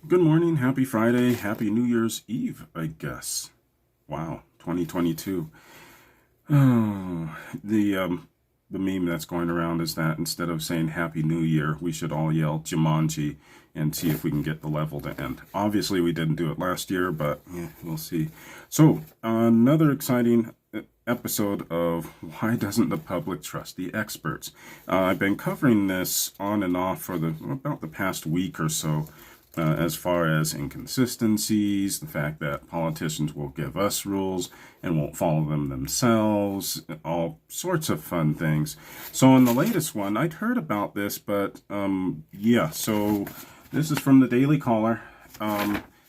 Good morning, happy Friday, happy New Year's Eve, I guess. Wow, 2022. Oh, the meme that's going around is that instead of saying Happy New Year, we should all yell Jumanji and see if we can get the level to end. Obviously, we didn't do it last year, but yeah, we'll see. So, another exciting episode of Why Doesn't the Public Trust the Experts? I've been covering this on and off for about the past week or so. As far as inconsistencies, the fact that politicians will give us rules and won't follow them themselves, all sorts of fun things. So in the latest one, I'd heard about this, but yeah, so this is from the Daily Caller.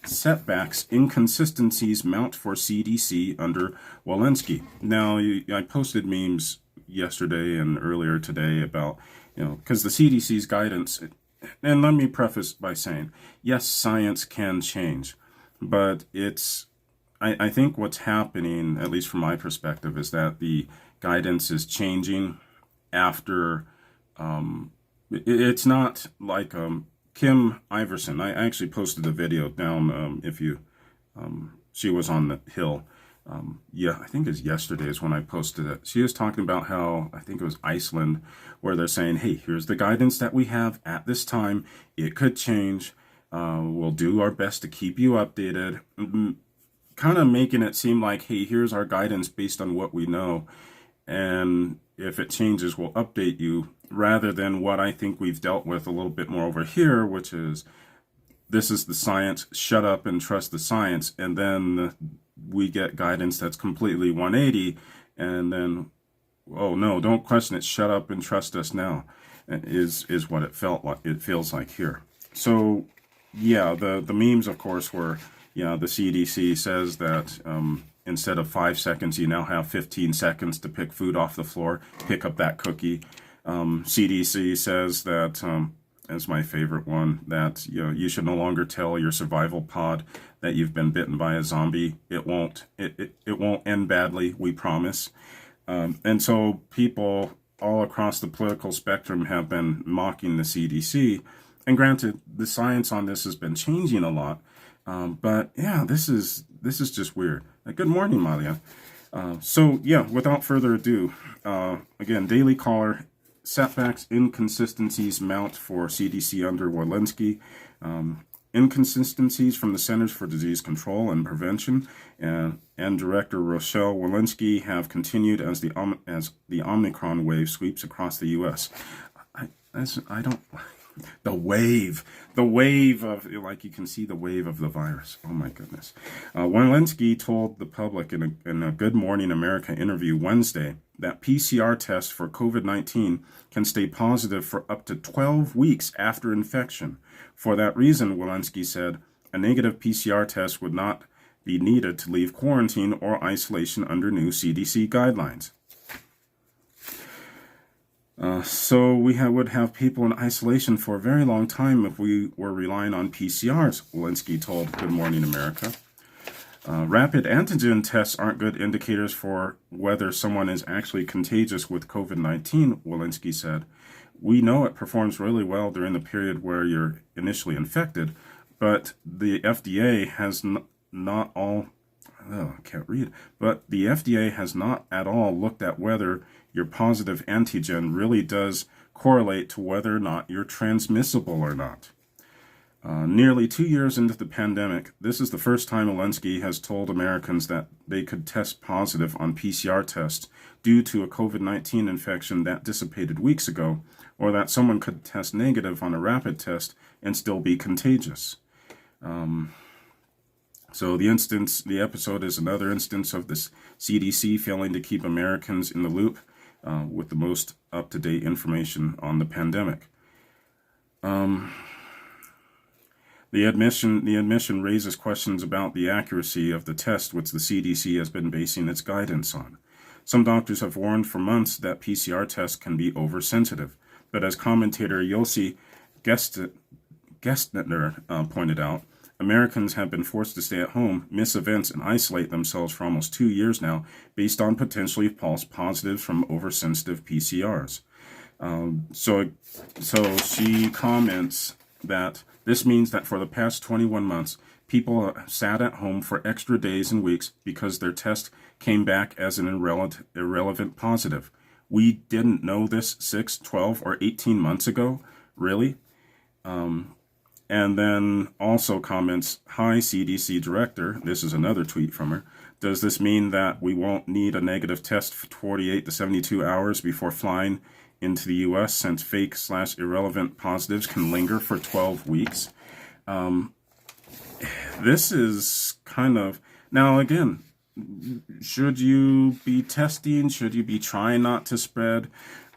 Setbacks, inconsistencies mount for CDC under Walensky. Now, I posted memes yesterday and earlier today about, because the CDC's guidance, and let me preface by saying, yes, science can change, but I think what's happening, at least from my perspective, is that the guidance is changing after, it's not like Kim Iverson. I actually posted a video down, she was on the Hill. Yeah, I think it's yesterday is when I posted it. She was talking about how, I think it was Iceland, where they're saying, hey, here's the guidance that we have at this time. It could change. We'll do our best to keep you updated. Kind of making it seem like, hey, here's our guidance based on what we know. And if it changes, we'll update you, rather than what I think we've dealt with a little bit more over here, which is, this is the science, shut up and trust the science. And then we get guidance that's completely 180, and then, oh no, don't question it, shut up and trust us now, is what it feels like here. So yeah, the memes, of course, were, yeah, the CDC says that instead of 5 seconds, you now have 15 seconds to pick food off the floor, pick up that cookie. CDC says that, as my favorite one, that you should no longer tell your survival pod that you've been bitten by a zombie. It won't end badly, we promise. And so people all across the political spectrum have been mocking the CDC. And granted, the science on this has been changing a lot. But yeah, this is just weird. Good morning, Malia. So yeah, without further ado, again, Daily Caller. Setbacks, inconsistencies mount for CDC under Walensky. Inconsistencies from the Centers for Disease Control and Prevention and Director Rochelle Walensky have continued as the Omicron wave sweeps across the U.S. I don't. The wave of, like, you can see the wave of the virus. Oh my goodness. Walensky told the public in a Good Morning America interview Wednesday that PCR tests for COVID-19 can stay positive for up to 12 weeks after infection. For that reason, Walensky said, a negative PCR test would not be needed to leave quarantine or isolation under new CDC guidelines. So we would have people in isolation for a very long time if we were relying on PCRs, Walensky told Good Morning America. Rapid antigen tests aren't good indicators for whether someone is actually contagious with COVID-19, Walensky said. We know it performs really well during the period where you're initially infected, but the FDA has not at all looked at whether your positive antigen really does correlate to whether or not you're transmissible or not. Nearly 2 years into the pandemic, this is the first time Walensky has told Americans that they could test positive on PCR tests due to a COVID-19 infection that dissipated weeks ago, or that someone could test negative on a rapid test and still be contagious. So the episode is another instance of this CDC failing to keep Americans in the loop with the most up-to-date information on the pandemic. The admission raises questions about the accuracy of the test which the CDC has been basing its guidance on. Some doctors have warned for months that PCR tests can be oversensitive, but as commentator Yossi Gestner pointed out, Americans have been forced to stay at home, miss events, and isolate themselves for almost 2 years now based on potentially false positives from oversensitive PCRs. So she comments that This means that for the past 21 months, people sat at home for extra days and weeks because their test came back as an irrelevant positive. We didn't know this 6, 12, or 18 months ago? Really? And then also comments, "Hi, CDC Director." This is another tweet from her. "Does this mean that we won't need a negative test for 48 to 72 hours before flying into the US since fake/irrelevant positives can linger for 12 weeks? This is kind of, now again, should you be testing? Should you be trying not to spread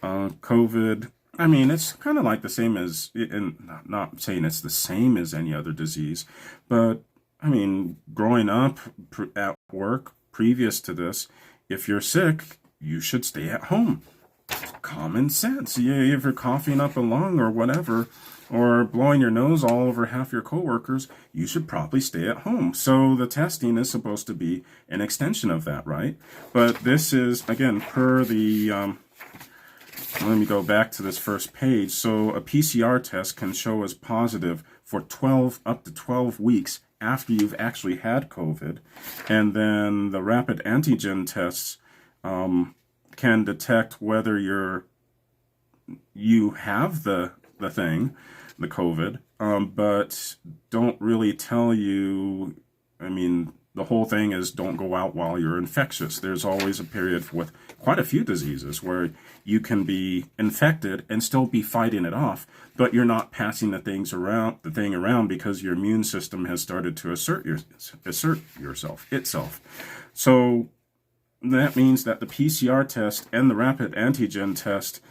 COVID? I mean, it's kind of like the same as, and not saying it's the same as any other disease, but I mean, growing up at work previous to this, if you're sick, you should stay at home. Common sense. Yeah, if you're coughing up a lung or whatever, or blowing your nose all over half your coworkers, you should probably stay at home. So the testing is supposed to be an extension of that, right? But this is, again, per the, let me go back to this first page. So a PCR test can show as positive for up to 12 weeks after you've actually had COVID. And then the rapid antigen tests can detect whether you have the thing, the COVID, but don't really tell you. I mean, the whole thing is don't go out while you're infectious. There's always a period with quite a few diseases where you can be infected and still be fighting it off, but you're not passing the thing around because your immune system has started to assert itself. So that means that the PCR test and the rapid antigen test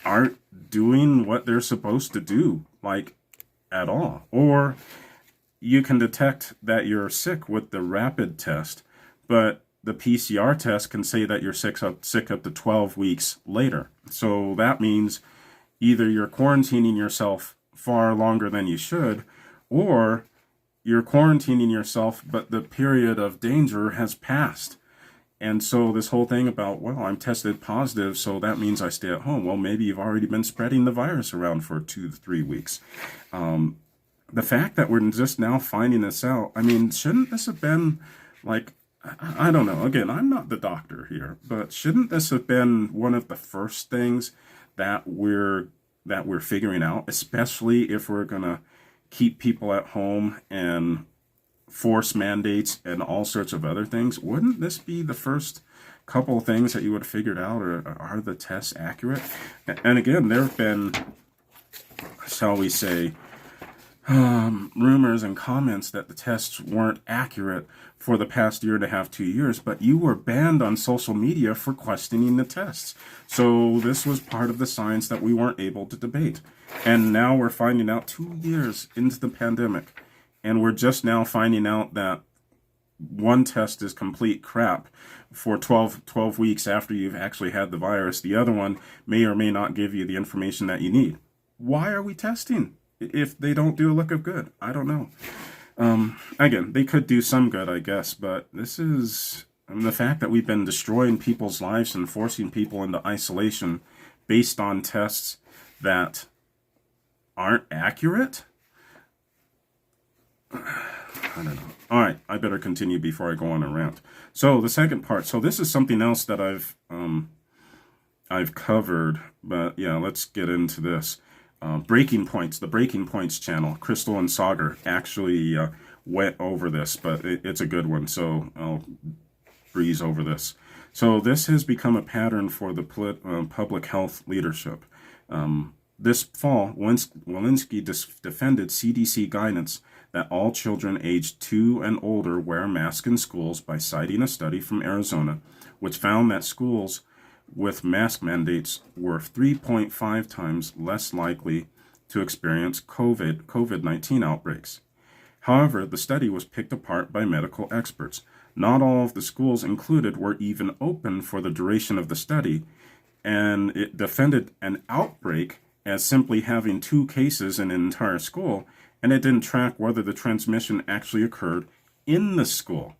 aren't doing what they're supposed to do, like, at all. Or you can detect that you're sick with the rapid test, but the PCR test can say that you're sick up to 12 weeks later. So that means either you're quarantining yourself far longer than you should, or you're quarantining yourself, but the period of danger has passed. And so this whole thing about, well, I'm tested positive, so that means I stay at home. Well, maybe you've already been spreading the virus around for 2 to 3 weeks. The fact that we're just now finding this out, I mean, shouldn't this have been, like, I don't know. Again, I'm not the doctor here, but shouldn't this have been one of the first things that we're figuring out, especially if we're going to keep people at home and force mandates and all sorts of other things? Wouldn't this be the first couple of things that you would have figured out, or are the tests accurate? And again, there have been, shall we say, rumors and comments that the tests weren't accurate for the past year and a half, 2 years, but you were banned on social media for questioning the tests. So this was part of the science that we weren't able to debate. And now we're finding out 2 years into the pandemic, and we're just now finding out that one test is complete crap for 12 weeks after you've actually had the virus. The other one may or may not give you the information that you need. Why are we testing if they don't do a lick of good? I don't know. Again, they could do some good, I guess, but this is the fact that we've been destroying people's lives and forcing people into isolation based on tests that aren't accurate. I don't know. All right, I better continue before I go on a rant. So the second part. So this is something else that I've covered, but yeah, let's get into this. Breaking Points, the Breaking Points channel, Crystal and Sagar actually went over this, but it's a good one, so I'll breeze over this. So this has become a pattern for the public health leadership. This fall, Walensky defended CDC guidance that all children aged 2 and older wear masks in schools by citing a study from Arizona, which found that schools with mask mandates were 3.5 times less likely to experience COVID-19 outbreaks. However, the study was picked apart by medical experts. Not all of the schools included were even open for the duration of the study, and it defended an outbreak as simply having 2 cases in an entire school, and it didn't track whether the transmission actually occurred in the school.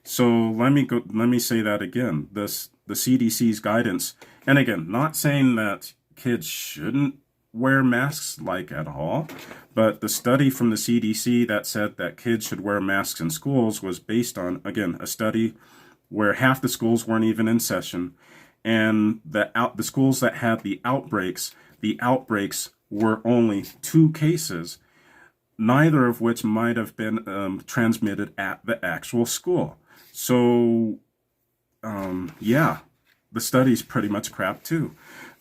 So let me say that again. The CDC's guidance, and again, not saying that kids shouldn't wear masks like at all. But the study from the CDC that said that kids should wear masks in schools was based on, again, a study where half the schools weren't even in session. And the schools that had the outbreaks were only 2 cases, neither of which might have been transmitted at the actual school. So, yeah, the study's pretty much crap too.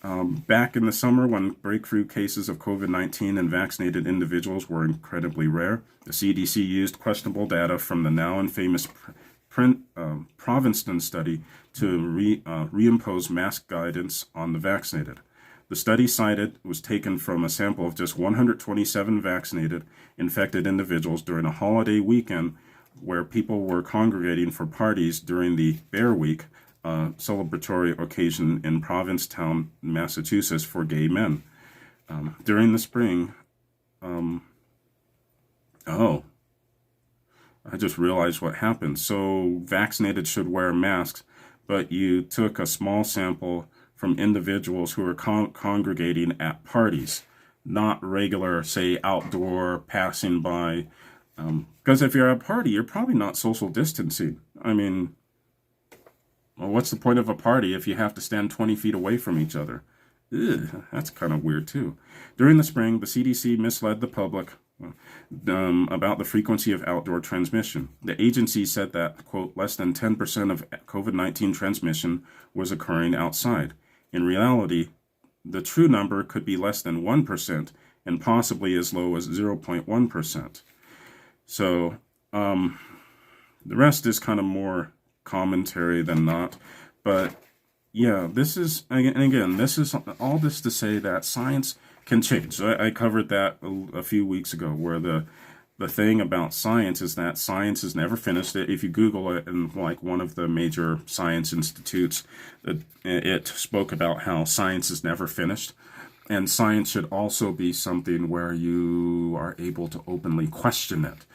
Back in the summer, when breakthrough cases of COVID-19 in vaccinated individuals were incredibly rare, the CDC used questionable data from the now infamous Provinston study to reimpose mask guidance on the vaccinated. The study cited was taken from a sample of just 127 vaccinated infected individuals during a holiday weekend where people were congregating for parties during the Bear Week, celebratory occasion in Provincetown, Massachusetts for gay men. During the spring, I just realized what happened. So vaccinated should wear masks, but you took a small sample from individuals who are congregating at parties, not regular, say, outdoor passing by. Because if you're at a party, you're probably not social distancing. I mean, well, what's the point of a party if you have to stand 20 feet away from each other? Ugh, that's kind of weird too. During the spring, the CDC misled the public about the frequency of outdoor transmission. The agency said that, quote, less than 10% of COVID-19 transmission was occurring outside. In reality, the true number could be less than 1% and possibly as low as 0.1%. So, the rest is kind of more commentary than not. But yeah, this is, again, this is all this to say that science can change. So I covered that a few weeks ago, where the thing about science is that science is never finished. If you Google it, in like one of the major science institutes, it spoke about how science is never finished. And science should also be something where you are able to openly question it.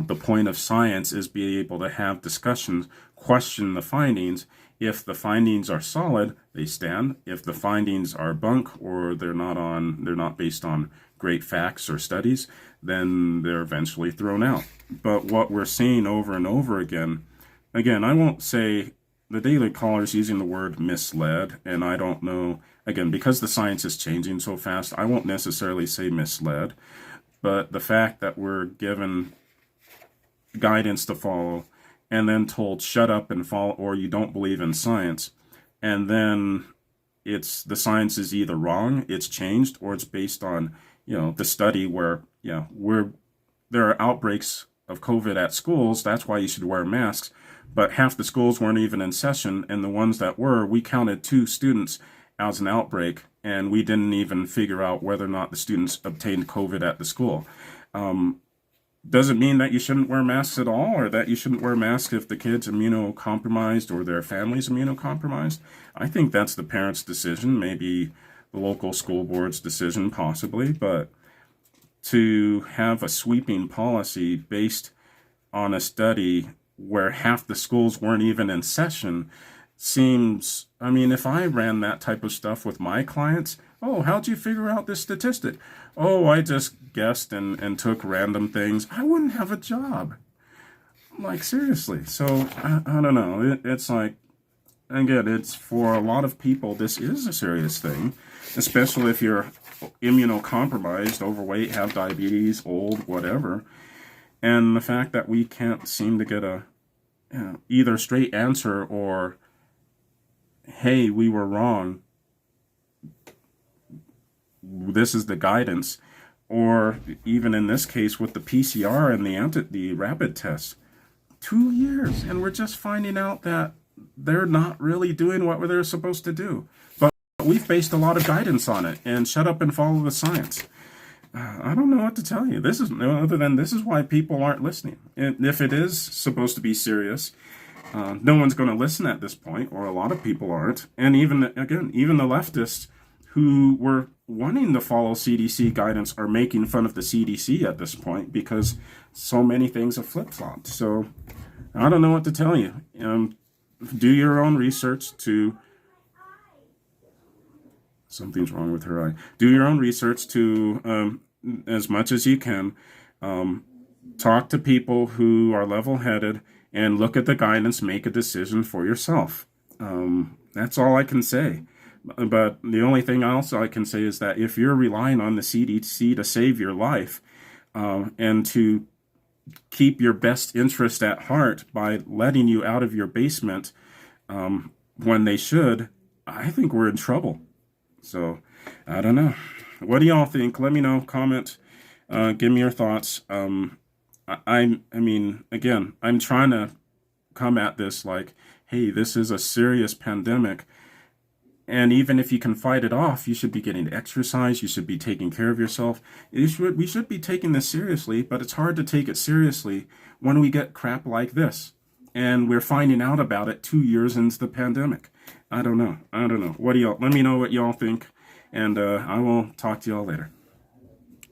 The point of science is be able to have discussions, question the findings. If the findings are solid, they stand. If the findings are bunk or they're not based on great facts or studies, then they're eventually thrown out. But what we're seeing over and over again, I won't say the Daily Caller is using the word misled, and I don't know, again, because the science is changing so fast, I won't necessarily say misled, but the fact that we're given guidance to follow and then told shut up and follow, or you don't believe in science, and then the science is either wrong, it's changed, or it's based on the study where there are outbreaks of COVID at schools, that's why you should wear masks, but half the schools weren't even in session, and the ones that were, we counted 2 students as an outbreak, and we didn't even figure out whether or not the students obtained COVID at the school. Doesn't mean that you shouldn't wear masks at all, or that you shouldn't wear masks if the kid's immunocompromised or their family's immunocompromised. I think that's the parent's decision, maybe the local school board's decision, possibly, but to have a sweeping policy based on a study where half the schools weren't even in session seems, if I ran that type of stuff with my clients, oh, how'd you figure out this statistic? Oh, I just guessed and took random things. I wouldn't have a job. Like, seriously. So, I don't know. It's like, again, it's for a lot of people, this is a serious thing, especially if you're immunocompromised, overweight, have diabetes, old, whatever. And the fact that we can't seem to get a either straight answer or, hey, we were wrong, this is the guidance, or even in this case with the PCR and the rapid tests, 2 years, and we're just finding out that they're not really doing what they're supposed to do. But we've based a lot of guidance on it, and shut up and follow the science. I don't know what to tell you. This is why people aren't listening. And if it is supposed to be serious, no one's going to listen at this point, or a lot of people aren't. And even the leftists who were wanting to follow CDC guidance are making fun of the CDC at this point because so many things have flip-flopped. So I don't know what to tell you. Do your own research to Something's wrong with her eye. Do your own research to, as much as you can. Um, Talk to people who are level-headed and look at the guidance, make a decision for yourself. That's all I can say. But the only thing else I can say is that if you're relying on the CDC to save your life, and to keep your best interest at heart by letting you out of your basement when they should, I think we're in trouble. So, I don't know. What do y'all think? Let me know. Comment. Give me your thoughts. I mean, again, I'm trying to come at this like, hey, this is a serious pandemic. And even if you can fight it off, you should be getting exercise. You should be taking care of yourself. We should be taking this seriously, but it's hard to take it seriously when we get crap like this. And we're finding out about it 2 years into the pandemic. I don't know. What do y'all, let me know what y'all think. And I will talk to y'all later.